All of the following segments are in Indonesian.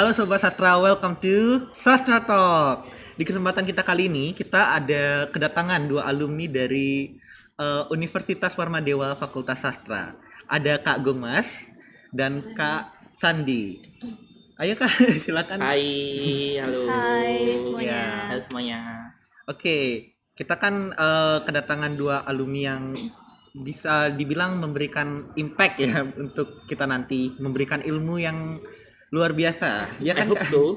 Halo Sobat Sastra, welcome to Sastra Talk. Di kesempatan kita kali ini, kita ada kedatangan dua alumni dari Universitas Warmadewa Fakultas Sastra. Ada Kak Gomas dan Kak Sandi. Ayo Kak, silakan. Hai, halo. Hai semuanya. Ya. Halo semuanya. Oke, kita kan kedatangan dua alumni yang bisa dibilang memberikan impact ya untuk kita nanti, memberikan ilmu yang luar biasa. Ya kan? I hope so.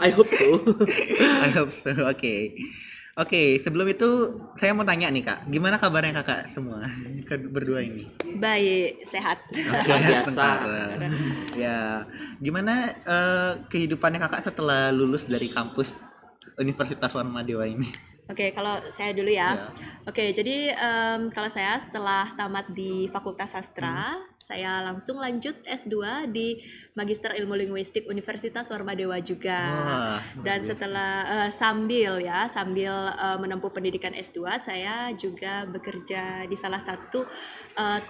I hope so. I hope so. Oke, sebelum itu saya mau tanya nih Kak, gimana kabarnya Kakak semua berdua ini? Baik, sehat. Luar biasa. Sementara. Ya, gimana kehidupannya Kakak setelah lulus dari kampus Universitas Warmadewa ini? Oke, kalau saya dulu ya. Oke, jadi kalau saya setelah tamat di Fakultas Sastra, saya langsung lanjut S2 di Magister Ilmu Linguistik Universitas Warmadewa juga. Wah, Dan setelah sambil menempuh pendidikan S2, saya juga bekerja di salah satu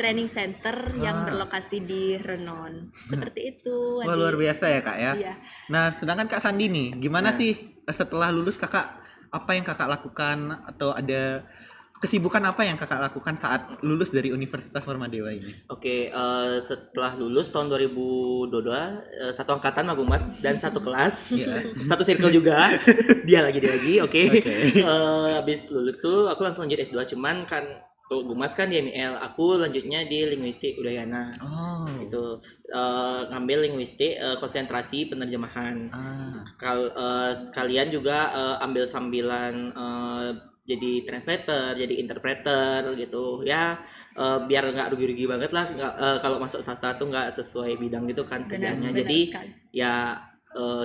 training center yang berlokasi di Renon. Seperti itu. Wah, luar biasa ya Kak ya. Iya. Nah, sedangkan Kak Sandi nih, gimana Nah. sih setelah lulus Kakak, apa yang Kakak lakukan atau ada kesibukan apa yang Kakak lakukan saat lulus dari Universitas Warmadewa ini? Oke, setelah lulus tahun 2022, satu angkatan sama Mas dan satu kelas, satu circle juga. Dia lagi. Oke. Habis lulus tuh aku langsung lanjut S2, cuman kan Gumas kan di ML, aku lanjutnya di Linguistik Udayana. Itu ngambil linguistik konsentrasi penerjemahan. Sekalian juga ambil sambilan jadi translator, jadi interpreter gitu ya, biar nggak rugi-rugi banget lah, kalau masuk sastra tuh nggak sesuai bidang gitu kan kerjanya. Jadi sekali. ya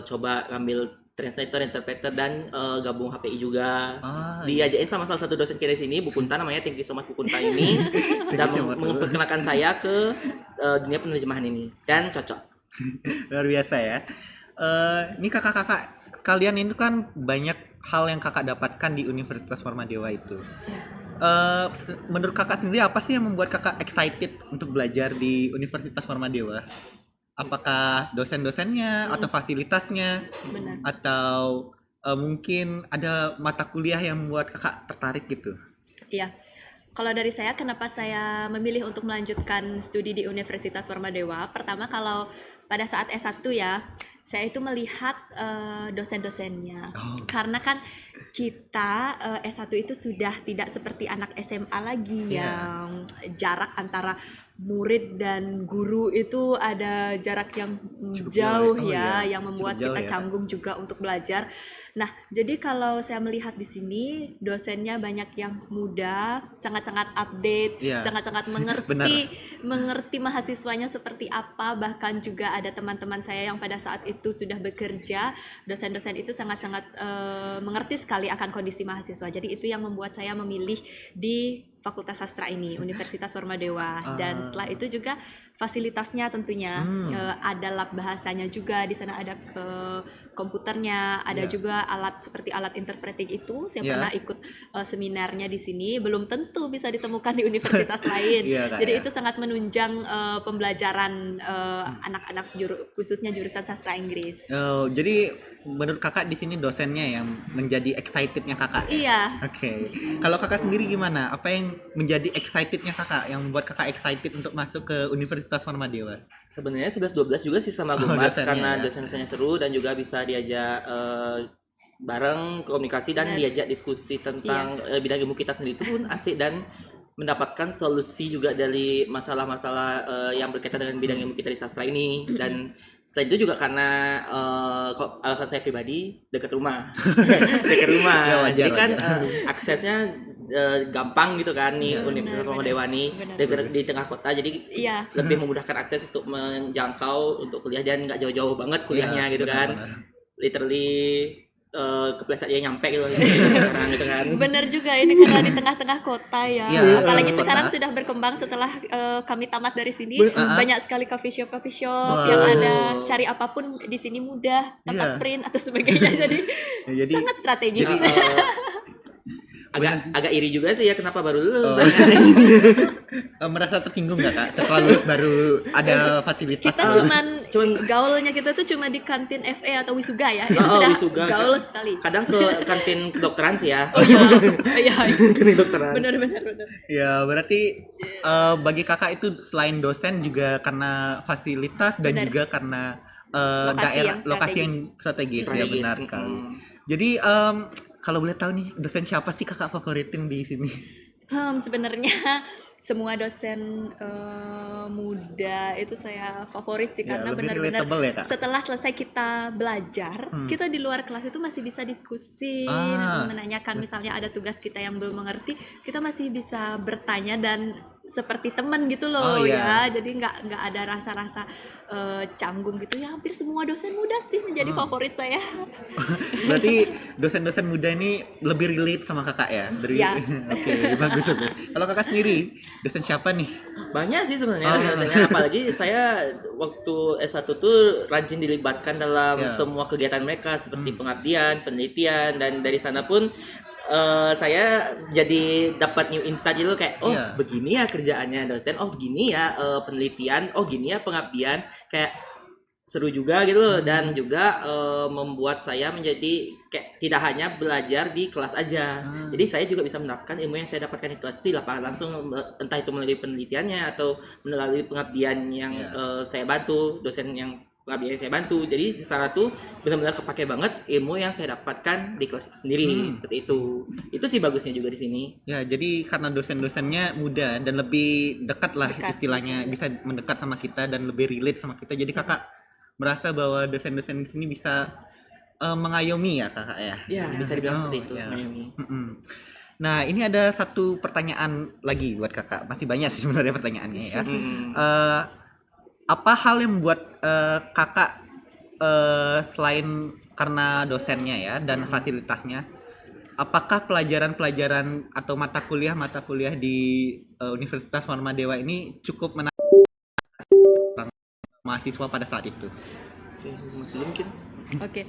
coba ngambil translator, interpreter, dan gabung HPI juga. Diajakin sama salah satu dosen kita di sini, Bu Kunta namanya. Thank you so much Bu Kunta ini sudah memperkenalkan saya ke dunia penerjemahan ini dan cocok. Luar biasa ya. Ini kakak-kakak sekalian, ini kan banyak hal yang kakak dapatkan di Universitas Warmadewa itu. Menurut kakak sendiri apa sih yang membuat kakak excited untuk belajar di Universitas Warmadewa? Apakah dosen-dosennya atau fasilitasnya? Benar. Atau mungkin ada mata kuliah yang membuat kakak tertarik gitu? Iya. Kalau dari saya, kenapa saya memilih untuk melanjutkan studi di Universitas Warmadewa? Pertama, kalau pada saat S1 ya, saya itu melihat dosen-dosennya. Karena kan kita S1 itu sudah tidak seperti anak SMA lagi yang jarak antara murid dan guru itu ada jarak yang jauh ya, yang membuat kita canggung juga untuk belajar. Nah, jadi kalau saya melihat di sini dosennya banyak yang muda, sangat-sangat update, sangat-sangat mengerti mahasiswanya seperti apa. Bahkan juga ada teman-teman saya yang pada saat itu sudah bekerja, dosen-dosen itu sangat-sangat mengerti sekali akan kondisi mahasiswa. Jadi itu yang membuat saya memilih di Fakultas Sastra ini, Universitas Warmadewa. Dan setelah itu juga fasilitasnya tentunya ada lab bahasanya juga, di sana ada komputernya, ada juga alat seperti alat interpreting itu. Saya pernah ikut seminarnya di sini, belum tentu bisa ditemukan di universitas lain. Jadi itu sangat menunjang pembelajaran anak-anak khususnya jurusan sastra Inggris. Jadi menurut kakak di sini dosennya yang menjadi excitednya kakak? Iya. Oke. Kalau kakak sendiri gimana? Apa yang menjadi excitednya kakak, yang membuat kakak excited untuk masuk ke Universitas Warmadewa? Sebenarnya 11-12 juga sih sama Gumas, karena dosen-dosennya seru dan juga bisa diajak bareng komunikasi dan diajak diskusi tentang bidang ilmu kita sendiri. Itu pun asik dan mendapatkan solusi juga dari masalah-masalah yang berkaitan dengan bidang ilmu kita di sastra ini. Dan selain itu juga karena alasan saya pribadi dekat rumah. Jadi kan aksesnya gampang gitu kan nih, Universitas Warmadewa nih di tengah kota, jadi lebih memudahkan akses untuk menjangkau untuk kuliah dan nggak jauh-jauh banget kuliahnya gitu kan. Literally kepleset dia nyampe gitu sekarang gitu kan. Bener juga, ini karena di tengah-tengah kota ya. Apalagi sekarang sudah berkembang setelah kami tamat dari sini, banyak sekali coffee shop yang ada, cari apapun di sini mudah, tempat print atau sebagainya. Jadi sangat strategis. agak iri juga sih ya, kenapa baru lulus. Merasa tersinggung nggak Kak setelah lulus baru ada fasilitas? Kita cuman gaulnya kita tuh cuma di kantin FE atau wisuga ya. Itu sudah wisuga, gaul sekali. Kadang ke kantin kedokteran sih ya. Oh iya. Kantin kedokteran. Benar. Ya berarti bagi Kakak itu selain dosen juga karena fasilitas dan Benar. juga karena Lokasi yang strategis. Ya benar sekali. Jadi kalau boleh tahu nih dosen siapa sih Kakak favoritin di sini? Sebenarnya semua dosen muda itu saya favorit sih, Ya, karena lebih benar-benar relatable ya, Kak? setelah selesai kita belajar, kita di luar kelas itu masih bisa diskusi, menanyakan misalnya ada tugas kita yang belum mengerti, kita masih bisa bertanya dan seperti teman gitu loh ya. Jadi nggak ada rasa-rasa canggung gitu ya. Hampir semua dosen muda sih menjadi favorit saya. Berarti dosen-dosen muda ini lebih relate sama Kakak ya? Ya. Oke, bagus. Kalau Kakak sendiri, dosen siapa nih? Banyak sih sebenarnya dosennya, apalagi saya waktu S1 tuh rajin dilibatkan dalam semua kegiatan mereka seperti pengabdian, penelitian, dan dari sana pun saya jadi dapat new insight gitu kayak begini ya kerjaannya dosen, gini ya penelitian, gini ya pengabdian, kayak seru juga gitu loh. Dan juga membuat saya menjadi kayak tidak hanya belajar di kelas aja, jadi saya juga bisa menerapkan ilmu yang saya dapatkan di kelas di lapangan langsung, entah itu melalui penelitiannya atau melalui pengabdian yang saya bantu, dosen yang pengabdian yang saya bantu. Jadi di sana tuh benar-benar kepake banget ilmu yang saya dapatkan di kelas itu sendiri. Seperti itu sih bagusnya juga di sini ya. Jadi karena dosen-dosennya muda dan lebih dekat lah istilahnya, bisa mendekat sama kita dan lebih relate sama kita, jadi Kakak merasa bahwa dosen-dosen di sini bisa mengayomi ya Kakak ya? Ya, bisa dibilang seperti itu, mengayomi. Nah, ini ada satu pertanyaan lagi buat Kakak. Masih banyak sih sebenarnya pertanyaannya ya. Apa hal yang membuat Kakak selain karena dosennya ya dan fasilitasnya, apakah pelajaran-pelajaran atau mata kuliah di Universitas Warmadewa ini cukup menarik mahasiswa pada saat itu? Masih mungkin. Oke.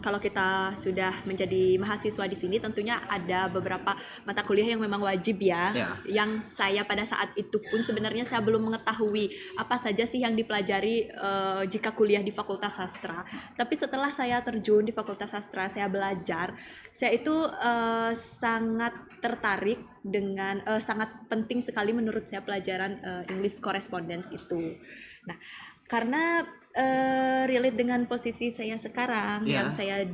Kalau kita sudah menjadi mahasiswa di sini, tentunya ada beberapa mata kuliah yang memang wajib ya. Yang saya pada saat itu pun sebenarnya saya belum mengetahui apa saja sih yang dipelajari jika kuliah di Fakultas Sastra. Tapi setelah saya terjun di Fakultas Sastra, saya belajar, saya itu sangat tertarik dengan sangat penting sekali menurut saya pelajaran English Correspondence itu. Nah, karena relate dengan posisi saya sekarang, yang saya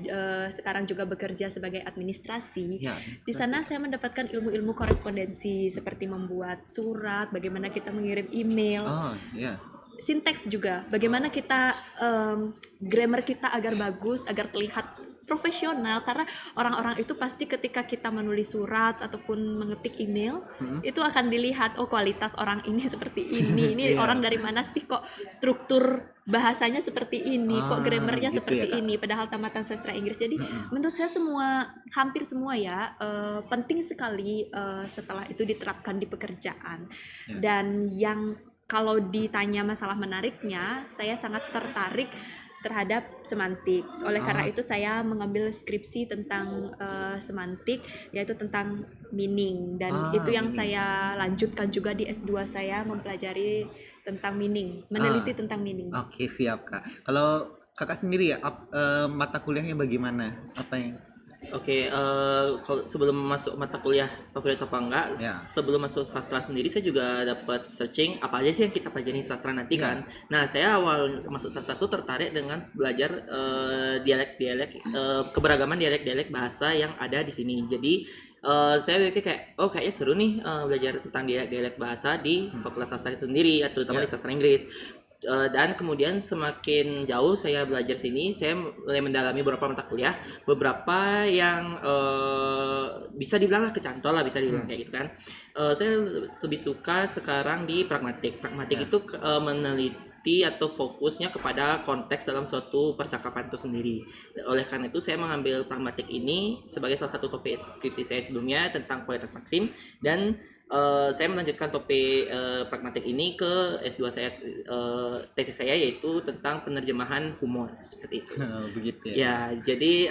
sekarang juga bekerja sebagai administrasi. Di sana saya mendapatkan ilmu-ilmu korespondensi seperti membuat surat, bagaimana kita mengirim email, sinteks juga, bagaimana kita grammar kita agar bagus, agar terlihat profesional, karena orang-orang itu pasti ketika kita menulis surat ataupun mengetik email itu akan dilihat, kualitas orang ini seperti ini orang dari mana sih, kok struktur bahasanya seperti ini, kok grammarnya gitu seperti ya, ini, padahal tamatan sastra Inggris. Jadi menurut saya hampir semua ya penting sekali setelah itu diterapkan di pekerjaan. Dan yang kalau ditanya masalah menariknya, saya sangat tertarik terhadap semantik. Oleh karena itu saya mengambil skripsi tentang semantik, yaitu tentang meaning, dan itu yang saya lanjutkan juga di S2 saya, mempelajari tentang meaning, meneliti tentang meaning. Oke, siap Kak. Kalau Kakak sendiri ya, mata kuliahnya bagaimana? Apa yang Oke, kalau sebelum masuk mata kuliah favorit apa enggak, sebelum masuk sastra sendiri saya juga dapat searching apa aja sih yang kita pelajari sastra nanti kan. Nah, saya awal masuk sastra tuh tertarik dengan belajar dialek-dialek, keberagaman dialek-dialek bahasa yang ada di sini. Jadi saya pikir kayak kayaknya seru nih belajar tentang dialek bahasa di Fakultas Sastra itu sendiri, terutama di sastra Inggris. Dan kemudian semakin jauh saya belajar sini, saya mulai mendalami beberapa mata kuliah, beberapa yang bisa dibilang kecantol lah, bisa dibilang kayak gitu kan. Saya lebih suka sekarang di pragmatik. Pragmatik itu meneliti atau fokusnya kepada konteks dalam suatu percakapan itu sendiri. Oleh karena itu saya mengambil pragmatik ini sebagai salah satu topik skripsi saya sebelumnya tentang kualitas maksim, dan saya melanjutkan topik pragmatik ini ke S2 saya, tesis saya, yaitu tentang penerjemahan humor, seperti itu. begitu ya? Ya, jadi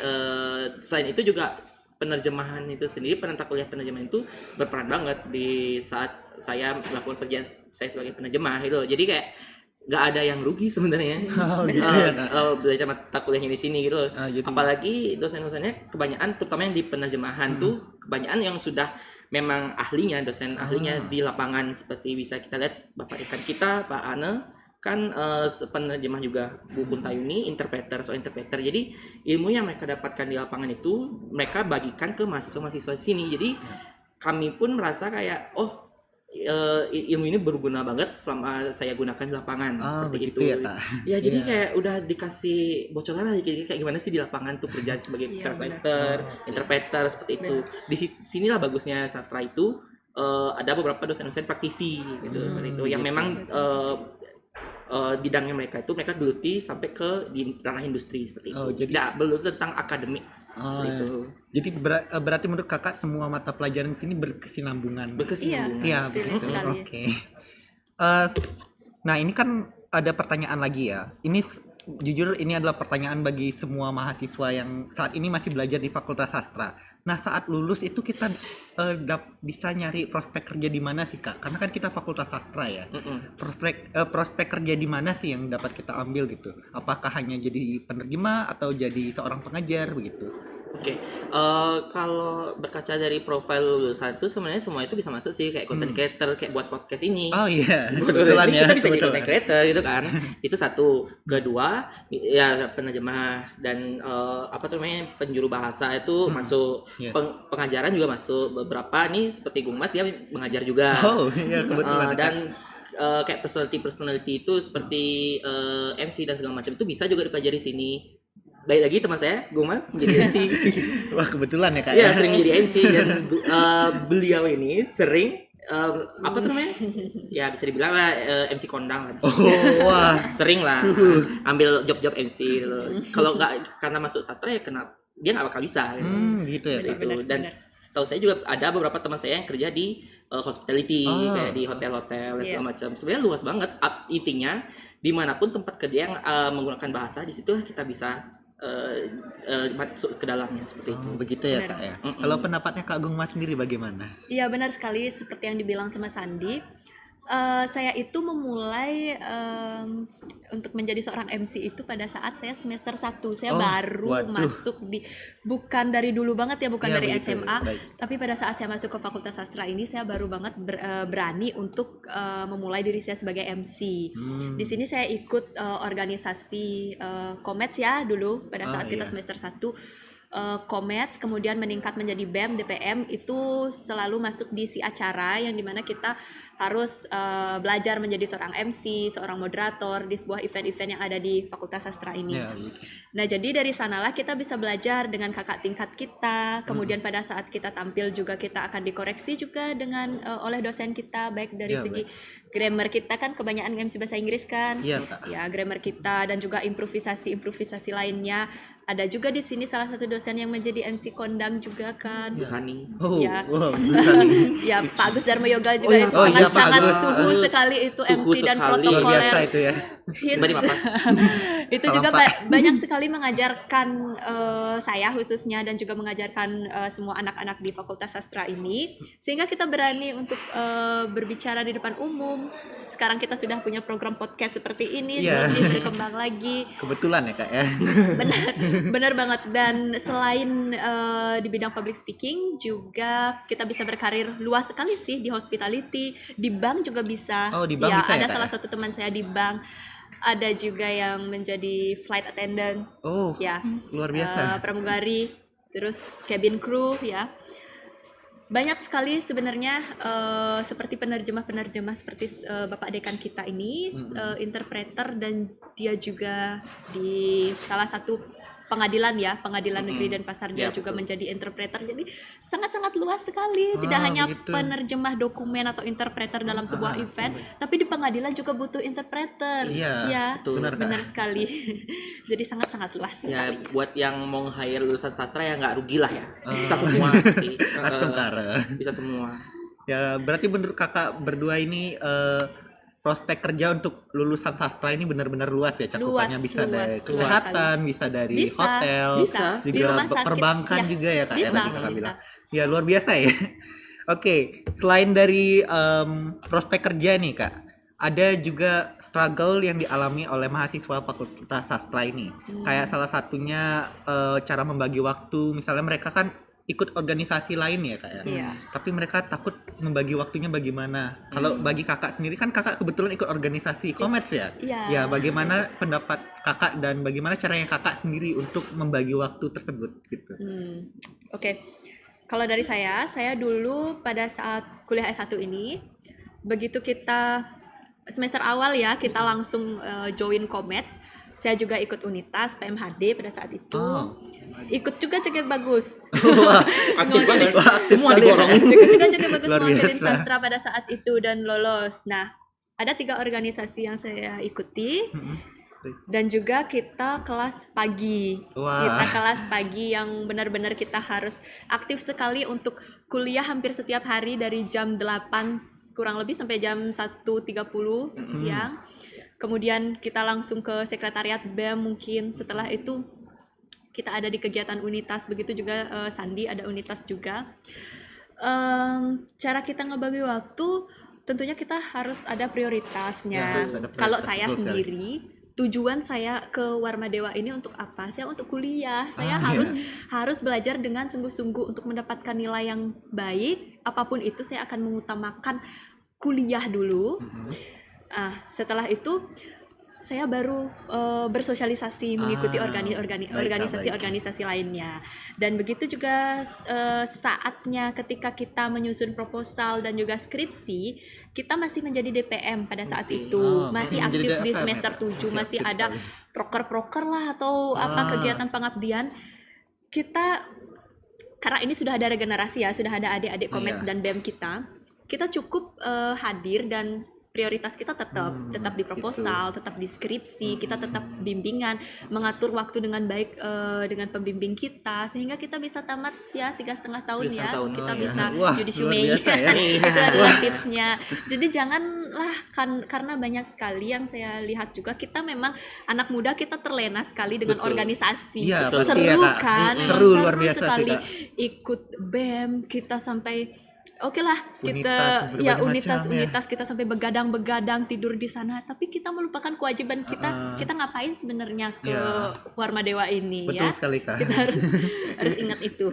selain itu juga penerjemahan itu sendiri, penata kuliah penerjemahan itu berperan banget di saat saya melakukan kerjaan saya sebagai penerjemah itu. Jadi kayak nggak ada yang rugi sebenarnya. Gitu ya, Kak. Belajar mata kuliahnya di sini gitu. Jadi Apalagi dosen-dosennya kebanyakan, terutama yang di penerjemahan tuh kebanyakan yang sudah memang ahlinya, dosen ahlinya di lapangan, seperti bisa kita lihat Bapak dekan kita, Pak Ane, kan penerjemah juga, Bu Kuntayuni interpreter. Jadi ilmu yang mereka dapatkan di lapangan itu mereka bagikan ke mahasiswa-mahasiswa di sini. Jadi kami pun merasa kayak ilmu ini berguna banget selama saya gunakan di lapangan, seperti itu. Ya, Kak. Ya jadi kayak udah dikasih bocoran lah kayak gimana sih di lapangan tuh kerjaan sebagai translator, interpreter, seperti itu. Di sinilah bagusnya sastra itu, ada beberapa dosen-dosen praktisi gitu, seperti itu yang memang bidangnya mereka geluti sampai ke di ranah industri, seperti itu. Tidak belum tentang akademik. Jadi berarti menurut kakak semua mata pelajaran di sini berkesinambungan. Iya, betul. Oke. Nah ini kan ada pertanyaan lagi ya. Ini jujur ini adalah pertanyaan bagi semua mahasiswa yang saat ini masih belajar di Fakultas Sastra. Nah saat lulus itu kita bisa nyari prospek kerja di mana sih Kak? Karena kan kita Fakultas Sastra ya. Prospek kerja di mana sih yang dapat kita ambil gitu? Apakah hanya jadi penerjemah atau jadi seorang pengajar begitu? Oke, kalau berkaca dari profil lulusan itu sebenarnya semua itu bisa masuk sih, kayak content creator, kayak buat podcast ini. Oh iya, kebetulan ya. Kita bisa jadi content creator gitu kan. Itu satu. Kedua, ya penerjemah dan penjuru bahasa itu masuk. Pengajaran juga masuk. Beberapa nih seperti Gung Mas dia mengajar juga. Oh iya, kebetulan. Dan kayak personality itu seperti MC dan segala macam itu bisa juga dipelajari sini. Baik lagi teman saya, Gung Mas, menjadi MC. Wah kebetulan ya Kak. Iya, sering menjadi MC dan beliau ini sering apa tuh namanya? Ya bisa dibilang lah MC kondang lah. Wah. Sering lah ambil job-job MC gitu. Kalau nggak karena masuk sastra ya dia nggak bakal bisa gitu. Gitu ya Kak. Benar. Dan setahu saya juga ada beberapa teman saya yang kerja di hospitality, kayak di hotel-hotel dan segala macam. Sebenarnya luas banget. Intinya dimanapun tempat kerja yang menggunakan bahasa, di situ kita bisa masuk ke dalamnya, seperti itu. Begitu ya Kak ya. Kalau pendapatnya Kak Gung Mas sendiri bagaimana? Iya benar sekali seperti yang dibilang sama Sandi. Saya itu memulai untuk menjadi seorang MC itu pada saat saya semester 1. Saya baru masuk bukan dari dulu banget ya, bukan dari SMA. Tapi pada saat saya masuk ke Fakultas Sastra ini saya baru banget berani untuk memulai diri saya sebagai MC. Di sini saya ikut organisasi Komets ya dulu pada saat kita semester 1. Komets, kemudian meningkat menjadi BEM, DPM, itu selalu masuk di si acara yang dimana kita harus belajar menjadi seorang MC, seorang moderator di sebuah event-event yang ada di Fakultas Sastra ini. Nah jadi dari sanalah kita bisa belajar dengan kakak tingkat kita, kemudian pada saat kita tampil juga kita akan dikoreksi juga dengan oleh dosen kita, baik dari segi grammar kita kan kebanyakan MC bahasa Inggris kan, ya grammar kita dan juga improvisasi lainnya. Ada juga di sini salah satu dosen yang menjadi MC kondang juga kan. Bu Sani. Ya Pak Agus Dharma Yoga juga sangat suhu sekali itu MC dan protokoler. Itu ya. Itu juga banyak sekali mengajarkan saya khususnya dan juga mengajarkan semua anak-anak di Fakultas Sastra ini, sehingga kita berani untuk berbicara di depan umum. Sekarang kita sudah punya program podcast seperti ini, lebih berkembang lagi. Kebetulan ya Kak ya. Benar banget. Dan selain di bidang public speaking juga kita bisa berkarir luas sekali sih, di hospitality, di bank juga bisa. Di bank bisa ada ya, salah satu teman saya di bank. Ada juga yang menjadi flight attendant. Luar biasa. Pramugari, terus cabin crew ya. Banyak sekali sebenarnya seperti penerjemah seperti Bapak Dekan kita ini, interpreter, dan dia juga di salah satu pengadilan negeri dan pasar dia juga menjadi interpreter. Jadi sangat-sangat luas sekali, tidak hanya penerjemah dokumen atau interpreter dalam sebuah event, tapi di pengadilan juga butuh interpreter. Benar sekali. Jadi sangat-sangat luas sekali. Buat yang mau hire lulusan sastra ya nggak rugi lah ya, bisa semua pasti. Astungkara. Bisa semua. Ya berarti menurut kakak berdua ini prospek kerja untuk lulusan sastra ini benar-benar luas ya cakupannya, Luas, bisa luas, dari luas kesehatan, bisa dari Bisa, hotel, bisa. Di juga rumah sakit, perbankan ya. juga ya Kak ya Bisa, tadi Kakak bisa. bilang. Ya luar biasa ya. Oke, selain dari prospek kerja nih Kak, ada juga struggle yang dialami oleh mahasiswa Fakultas Sastra ini. Kayak salah satunya cara membagi waktu, misalnya mereka kan ikut organisasi lain ya Kak ya. Iya. Tapi mereka takut membagi waktunya bagaimana. Kalau bagi Kakak sendiri kan Kakak kebetulan ikut organisasi e-commerce ya. Iya. Ya, bagaimana pendapat Kakak dan bagaimana caranya Kakak sendiri untuk membagi waktu tersebut gitu. Oke. Kalau dari saya dulu pada saat kuliah S1 ini, begitu kita semester awal ya, kita langsung join Komets. Saya juga ikut Unitas PMHD pada saat itu. Oh. Ikut juga Cegek Bagus. Wah, Aktif banget. wah, aktif Semua sekali diborong. ya. Ikut juga Cegek Bagus Luar mewakili biasa. sastra pada saat itu dan lolos. Nah, ada 3 organisasi yang saya ikuti. Dan juga kita kelas pagi. Wah. Kita kelas pagi yang benar-benar kita harus aktif sekali untuk kuliah hampir setiap hari dari jam 8 kurang lebih sampai jam 1.30 siang. Kemudian kita langsung ke sekretariat BEM mungkin. Setelah itu kita ada di kegiatan Unitas, begitu juga Sandi ada Unitas juga. Cara kita ngebagi waktu tentunya kita harus ada prioritasnya. Ya, harus ada prioritas, Kalau saya betul sekali. sendiri, tujuan saya ke Warma Dewa ini untuk apa? Saya untuk kuliah. Saya Ah, harus belajar dengan sungguh-sungguh untuk mendapatkan nilai yang baik. Apapun itu saya akan mengutamakan kuliah dulu. Setelah itu saya baru bersosialisasi, mengikuti organisasi-organisasi lainnya. Dan begitu juga saatnya ketika kita menyusun proposal dan juga skripsi, kita masih menjadi DPM pada saat Masih. itu. Oh, Masih masih aktif menjadi di DPM semester ya? 7, masih Aktif ada sekali. proker-proker lah atau apa kegiatan pengabdian. Kita karena ini sudah ada regenerasi ya, sudah ada adik-adik Komets Iya. dan BEM kita cukup hadir dan prioritas kita tetap di proposal, tetap di skripsi, kita tetap bimbingan, mengatur waktu dengan baik dengan pembimbing kita sehingga kita bisa tamat ya 3,5 tahun 3,5 ya, tahun. kita Oh, ya. bisa Wah, judicial luar May. biasa ya. Itu adalah tipsnya. Jadi janganlah karena banyak sekali yang saya lihat juga kita memang anak muda kita terlena sekali dengan Betul. organisasi. Iya, Betul. pasti Seru ya Kak. kan? Seru luar biasa sih sekali Kak. ikut BEM kita sampai oke lah kita Unitas, ya berbagai macam ya. unitas kita sampai begadang tidur di sana, tapi kita melupakan kewajiban kita. Kita ngapain sebenarnya ke Ya. Warma Dewa ini Betul ya? sekali Kak. Kita harus ingat itu.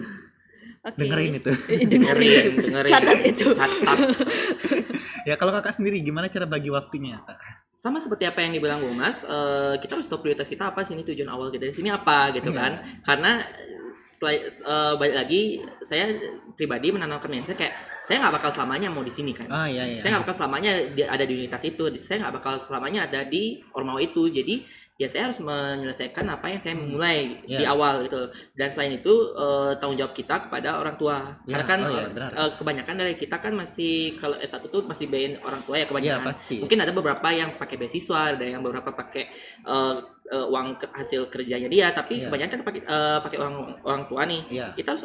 Oke. Dengerin itu. Dengerin. Dengerin. Catat itu. Catat. Ya kalau Kakak sendiri gimana cara bagi waktunya Kak? Sama seperti apa yang dibilang Bung Mas, kita harus tahu prioritas kita apa sih, ini tujuan awal kita di sini apa gitu Iya. kan. Karena balik lagi saya pribadi menanamkan mindset kayak saya nggak bakal selamanya mau di sini kan. Ah iya. Saya nggak bakal selamanya ada di unitas itu, saya nggak bakal selamanya ada di Ormawa itu. Jadi ya saya harus menyelesaikan apa yang saya mulai di awal gitu. Dan selain itu tanggung jawab kita kepada orang tua. Ya, Karena kan benar. kebanyakan dari kita kan masih kalau S1 tuh masih bayarin orang tua ya Iya kebanyakan. pasti. Mungkin ada beberapa yang pakai beasiswa, ada yang beberapa pakai uang hasil kerjanya dia, tapi Iya. kebanyakan pakai orang tua nih. Iya. Kita harus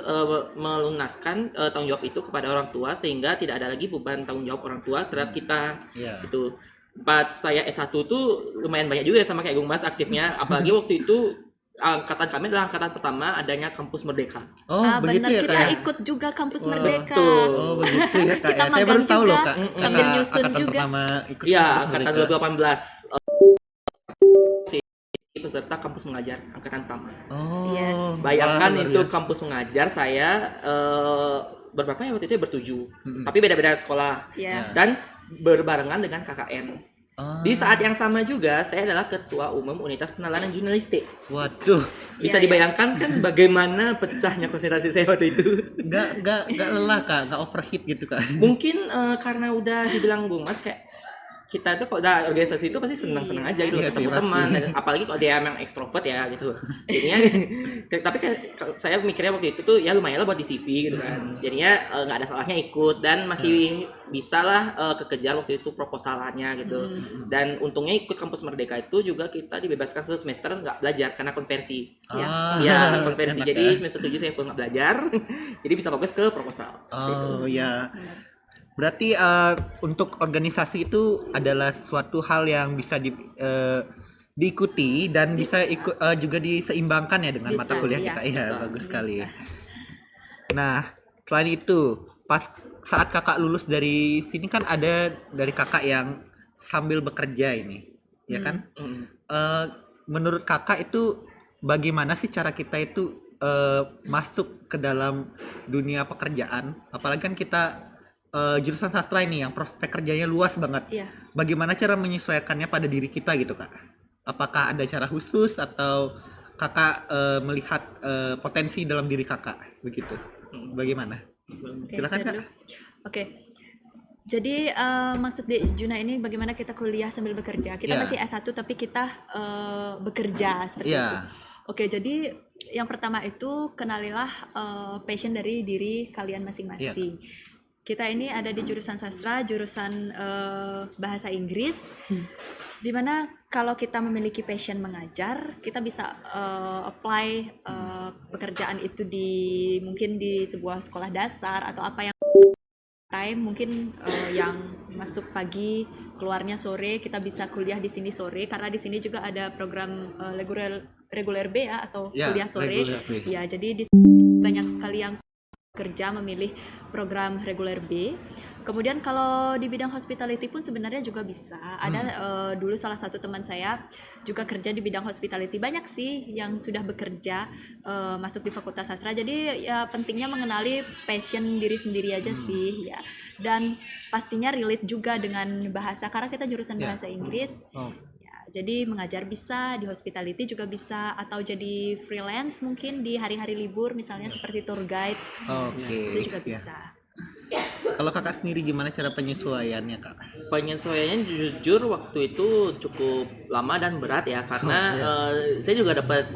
melunaskan tanggung jawab itu kepada orang tua sehingga tidak ada lagi beban tanggung jawab orang tua terhadap kita. Iya. Itu pas saya S1 tuh lumayan banyak juga ya sama kayak Gung Mas aktifnya, apalagi waktu itu angkatan kami adalah angkatan pertama adanya kampus Merdeka. Oh begitu Benar, ya kita Kak. ikut juga kampus Wah, Merdeka. betul. Oh begitu ya Kak. Kita Ya. Saya baru magang tahu loh juga, Kak. sambil Kakak nyusun angkatan juga. pertama ikut Iya, kampus angkatan Merdeka. 2018 peserta kampus mengajar angkatan pertama. Oh. Yes. Bayangkan wah, luar itu biasa. kampus mengajar saya berberapa ya waktu itu ya bertujuh, Mm-mm. tapi beda-beda sekolah Ya. dan berbarengan dengan KKN. Oh. Di saat yang sama juga saya adalah ketua umum Unitas Penelitian Jurnalistik. Waduh, Bisa Iya, dibayangkan kan bagaimana pecahnya konsentrasi saya waktu itu. nggak lelah Kak, nggak overheat gitu Kak. Mungkin karena udah dibilang Bung Mas kayak kita itu kalau udah organisasi itu pasti senang-senang aja gitu Iya sih, ketemu pasti. teman, apalagi kalau dia emang ekstrovert ya gitu. Jadinya tapi kan kalau saya mikirnya waktu itu tuh ya lumayan lah buat di CV gitu kan. Jadinya nggak ada salahnya ikut dan masih bisa lah kekejar waktu itu proposalannya gitu. Dan untungnya ikut kampus Merdeka itu juga kita dibebaskan 1 semester nggak belajar karena konversi. Ah, Ya konversi, enak jadi ya. semester 7 saya pun nggak belajar, jadi bisa fokus ke proposal. Seperti itu. Oh ya. Berarti untuk organisasi itu adalah suatu hal yang bisa diikuti dan bisa juga diseimbangkan ya dengan mata Bisa, kuliah iya. kita. Iya, Bisa. bagus sekali. Bisa. Nah, selain itu, pas saat kakak lulus dari sini kan ada dari kakak yang sambil bekerja ini, ya kan? Mm. Menurut kakak itu bagaimana sih cara kita itu masuk ke dalam dunia pekerjaan? Apalagi kan kita jurusan sastra ini yang prospek kerjanya luas banget. Iya. Bagaimana cara menyesuaikannya pada diri kita gitu kak? Apakah ada cara khusus atau kakak melihat potensi dalam diri kakak begitu? Bagaimana? Oke, Silakan saya kak. dulu. Oke. Jadi maksud di Juna ini bagaimana kita kuliah sambil bekerja. Kita Iya. masih S1 tapi kita bekerja seperti Iya. itu. Oke, jadi yang pertama itu kenalilah passion dari diri kalian masing-masing. Kita ini ada di jurusan sastra, jurusan bahasa Inggris, dimana kalau kita memiliki passion mengajar, kita bisa apply pekerjaan itu mungkin di sebuah sekolah dasar atau apa yang time, mungkin yang masuk pagi keluarnya sore, kita bisa kuliah di sini sore karena di sini juga ada program reguler B ya atau Ya, kuliah sore. reguler B. Ya, jadi di banyak sekali yang kerja memilih program reguler B. Kemudian kalau di bidang hospitality pun sebenarnya juga bisa. Ada dulu salah satu teman saya juga kerja di bidang hospitality. Banyak sih yang sudah bekerja masuk di Fakultas Sastra. Jadi ya pentingnya mengenali passion diri sendiri aja sih ya. Dan pastinya relate juga dengan bahasa karena kita jurusan Ya. bahasa Inggris. Oh. Jadi mengajar bisa, di hospitality juga bisa, atau jadi freelance mungkin di hari-hari libur misalnya seperti tour guide, Oke. itu juga Ya. bisa. Kalau kakak sendiri gimana cara penyesuaiannya kak? Penyesuaiannya jujur waktu itu cukup lama dan berat ya karena saya juga dapat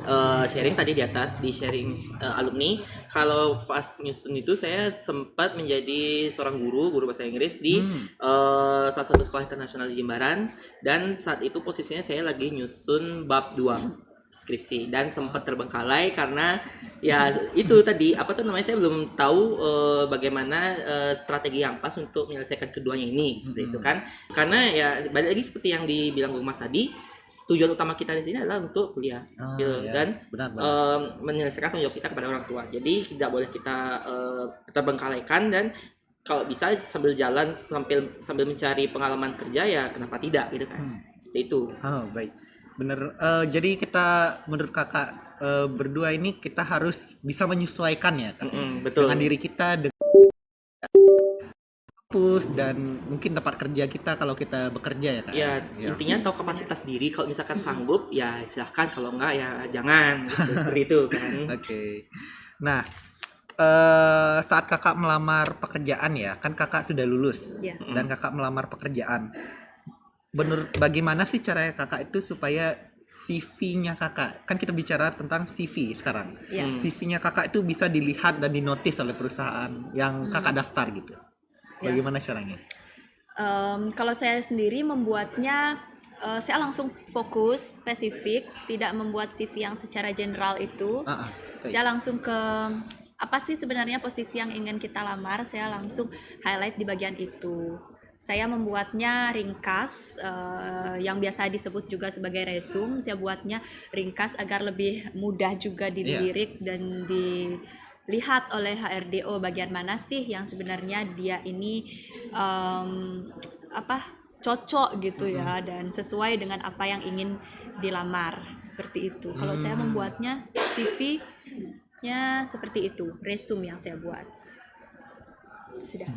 sharing tadi di atas di sharing alumni. Kalau pas nyusun itu saya sempat menjadi seorang guru bahasa Inggris di salah satu sekolah internasional di Jimbaran, dan saat itu posisinya saya lagi nyusun bab 2 skripsi dan sempat terbengkalai karena ya itu tadi apa tuh namanya, saya belum tahu bagaimana strategi yang pas untuk menyelesaikan keduanya ini seperti itu kan, karena ya balik lagi seperti yang dibilang Bung Mas tadi, tujuan utama kita di sini adalah untuk kuliah gitu, dan menyelesaikan tanggung jawab kita kepada orang tua, jadi tidak boleh kita terbengkalaikan, dan kalau bisa sambil jalan sambil mencari pengalaman kerja ya kenapa tidak gitu kan, seperti itu. Oh baik, bener. Jadi kita menurut kakak berdua ini kita harus bisa menyesuaikan ya kak, betul. dengan diri kita, dengan kampus dan mungkin tempat kerja kita kalau kita bekerja ya kak. Ya, intinya tahu kapasitas diri. Kalau misalkan sanggup ya silahkan, kalau enggak ya jangan gitu, seperti itu kan. Oke. Nah, saat kakak melamar pekerjaan ya, kan kakak sudah lulus dan kakak melamar pekerjaan. Bagaimana sih caranya kakak itu supaya CV-nya kakak, kan kita bicara tentang CV sekarang. CV-nya kakak itu bisa dilihat dan dinotis oleh perusahaan yang kakak daftar gitu. Bagaimana caranya? Kalau saya sendiri membuatnya, saya langsung fokus spesifik, tidak membuat CV yang secara general itu. Saya langsung ke apa sih sebenarnya posisi yang ingin kita lamar, saya langsung highlight di bagian itu. Saya membuatnya ringkas, yang biasa disebut juga sebagai resume. Saya buatnya ringkas agar lebih mudah juga dilirik dan dilihat oleh HRDO bagian mana sih yang sebenarnya dia ini cocok gitu ya, dan sesuai dengan apa yang ingin dilamar, seperti itu. Kalau saya membuatnya CV-nya seperti itu, resume yang saya buat. Sudah.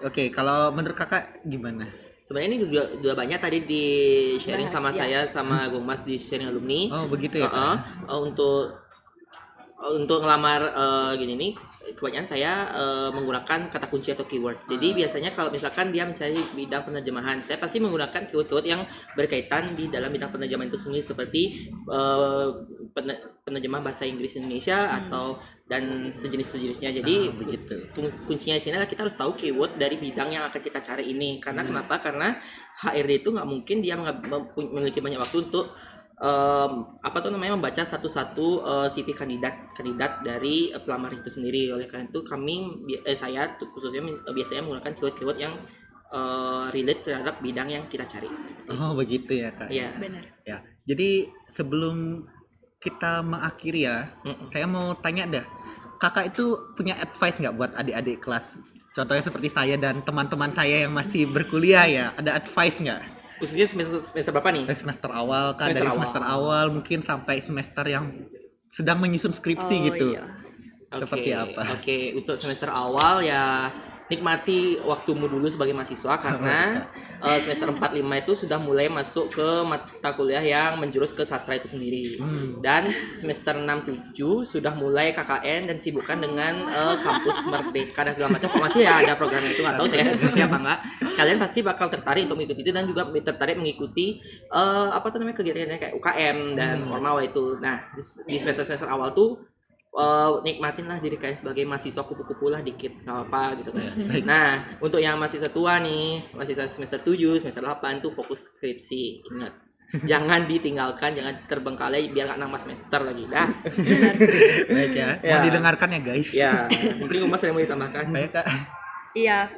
Oke, kalau menurut kakak gimana? Sebenarnya ini juga banyak tadi di sharing sama saya sama Gung Mas di sharing alumni. Oh begitu ya. Untuk ngelamar gini nih, kebanyakan saya menggunakan kata kunci atau keyword. Jadi biasanya kalau misalkan dia mencari bidang penerjemahan, saya pasti menggunakan keyword-keyword yang berkaitan di dalam bidang penerjemahan itu sendiri, seperti penerjemah bahasa Inggris Indonesia atau dan sejenisnya. Jadi kuncinya di sini adalah kita harus tahu keyword dari bidang yang akan kita cari ini. Karena kenapa? Karena HRD itu nggak mungkin dia memiliki banyak waktu untuk apa tuh namanya, membaca satu-satu CV kandidat dari pelamar itu sendiri. Oleh karena itu saya tuh khususnya biasanya menggunakan keyword-keyword yang relate terhadap bidang yang kita cari. Oh begitu ya Kak. Iya. Benar. Ya. Jadi sebelum kita mengakhiri ya, saya mau tanya dah, Kakak itu punya advice nggak buat adik-adik kelas? Contohnya seperti saya dan teman-teman saya yang masih berkuliah ya, ada advice nggak? Khususnya semester berapa nih? Semester awal kan, Semester dari semester awal mungkin sampai semester yang sedang menyusun skripsi gitu. Iya. Seperti apa? Oke, untuk semester awal ya nikmati waktumu dulu sebagai mahasiswa, karena semester 4-5 itu sudah mulai masuk ke mata kuliah yang menjurus ke sastra itu sendiri. Dan semester 6-7 sudah mulai KKN dan sibukkan dengan kampus Merdeka dan segala macam. Kok masih ya ada program itu, nggak tahu saya siapa nggak. Kalian pasti bakal tertarik untuk mengikuti itu dan juga tertarik mengikuti apa tuh namanya, kegiatan kayak UKM dan Ormawa itu. Nah, di semester awal tuh nikmatinlah diri kalian sebagai mahasiswa, kupu-kupu lah dikit, nggak apa gitu kan. Nah, untuk yang mahasiswa tua nih, mahasiswa semester 7, semester 8 tuh fokus skripsi. Ingat, jangan ditinggalkan, jangan terbengkalai biar nggak nambah semester lagi dah. Baik ya, mau didengarkan ya guys. Ya, mungkin Mas ada yang mau ditambahkan. Baik Kak. Iya,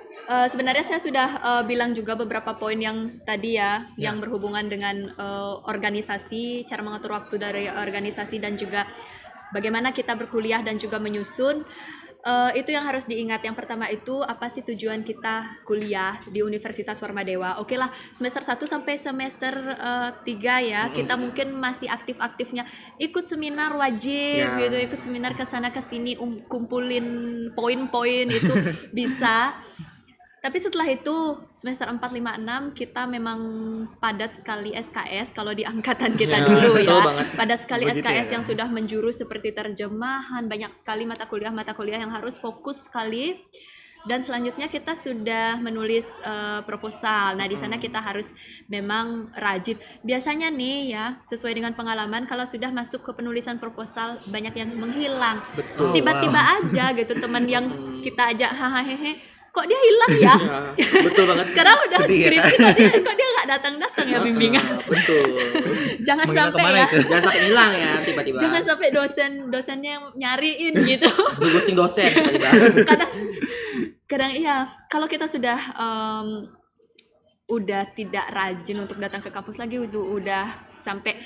sebenarnya saya sudah bilang juga beberapa poin yang tadi ya, yang berhubungan dengan organisasi, cara mengatur waktu dari organisasi dan juga bagaimana kita berkuliah dan juga menyusun. Itu yang harus diingat. Yang pertama itu apa sih tujuan kita kuliah di Universitas Warmadewa? Oke lah, semester 1 sampai semester 3 ya, kita mungkin masih aktif-aktifnya ikut seminar wajib gitu, ikut seminar ke sana ke sini, kumpulin poin-poin itu bisa. Tapi setelah itu semester 4, 5, 6 kita memang padat sekali SKS kalau di angkatan kita dulu ya. Padat sekali begitu SKS ya, yang sudah menjurus seperti terjemahan, banyak sekali mata kuliah yang harus fokus sekali. Dan selanjutnya kita sudah menulis proposal. Nah, di sana kita harus memang rajin. Biasanya nih ya, sesuai dengan pengalaman, kalau sudah masuk ke penulisan proposal banyak yang menghilang. Betul. Tiba-tiba aja gitu, teman yang kita ajak hahaha, kok dia hilang ya? Betul banget. Sekarang udah skripsi kok dia nggak datang-datang ya bimbingan. Betul. Jangan sampai ya. Jangan sampai hilang ya tiba-tiba. Jangan sampai dosennya nyariin gitu. Ghosting dosen tiba-tiba. Kadang iya, kalau kita sudah udah tidak rajin untuk datang ke kampus lagi, itu udah sampai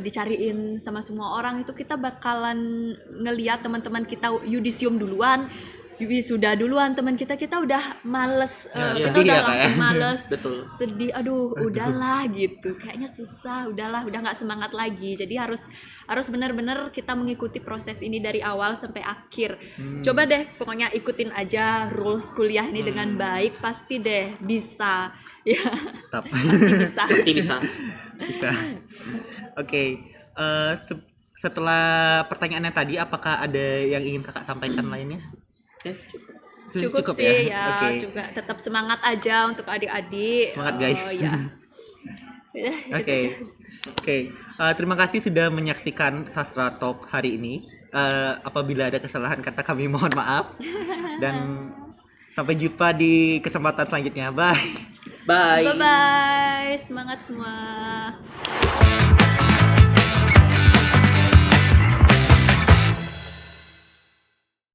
dicariin sama semua orang, itu kita bakalan ngelihat teman-teman kita yudisium duluan, sudah duluan, teman kita udah males, kita udah langsung males. Betul. Sedih, aduh udahlah gitu, kayaknya susah, udah nggak semangat lagi. Jadi harus benar-benar kita mengikuti proses ini dari awal sampai akhir. Coba deh pokoknya ikutin aja rules kuliah ini dengan baik, pasti deh bisa ya. Pasti bisa. Oke, setelah pertanyaannya tadi, apakah ada yang ingin Kakak sampaikan lainnya? Cukup sih ya. Okay. Juga tetap semangat aja untuk adik-adik. Semangat guys. Oke. Terima kasih sudah menyaksikan Sastra Talk hari ini. Apabila ada kesalahan kata kami mohon maaf. Dan sampai jumpa di kesempatan selanjutnya. Bye. Bye. Semangat semua.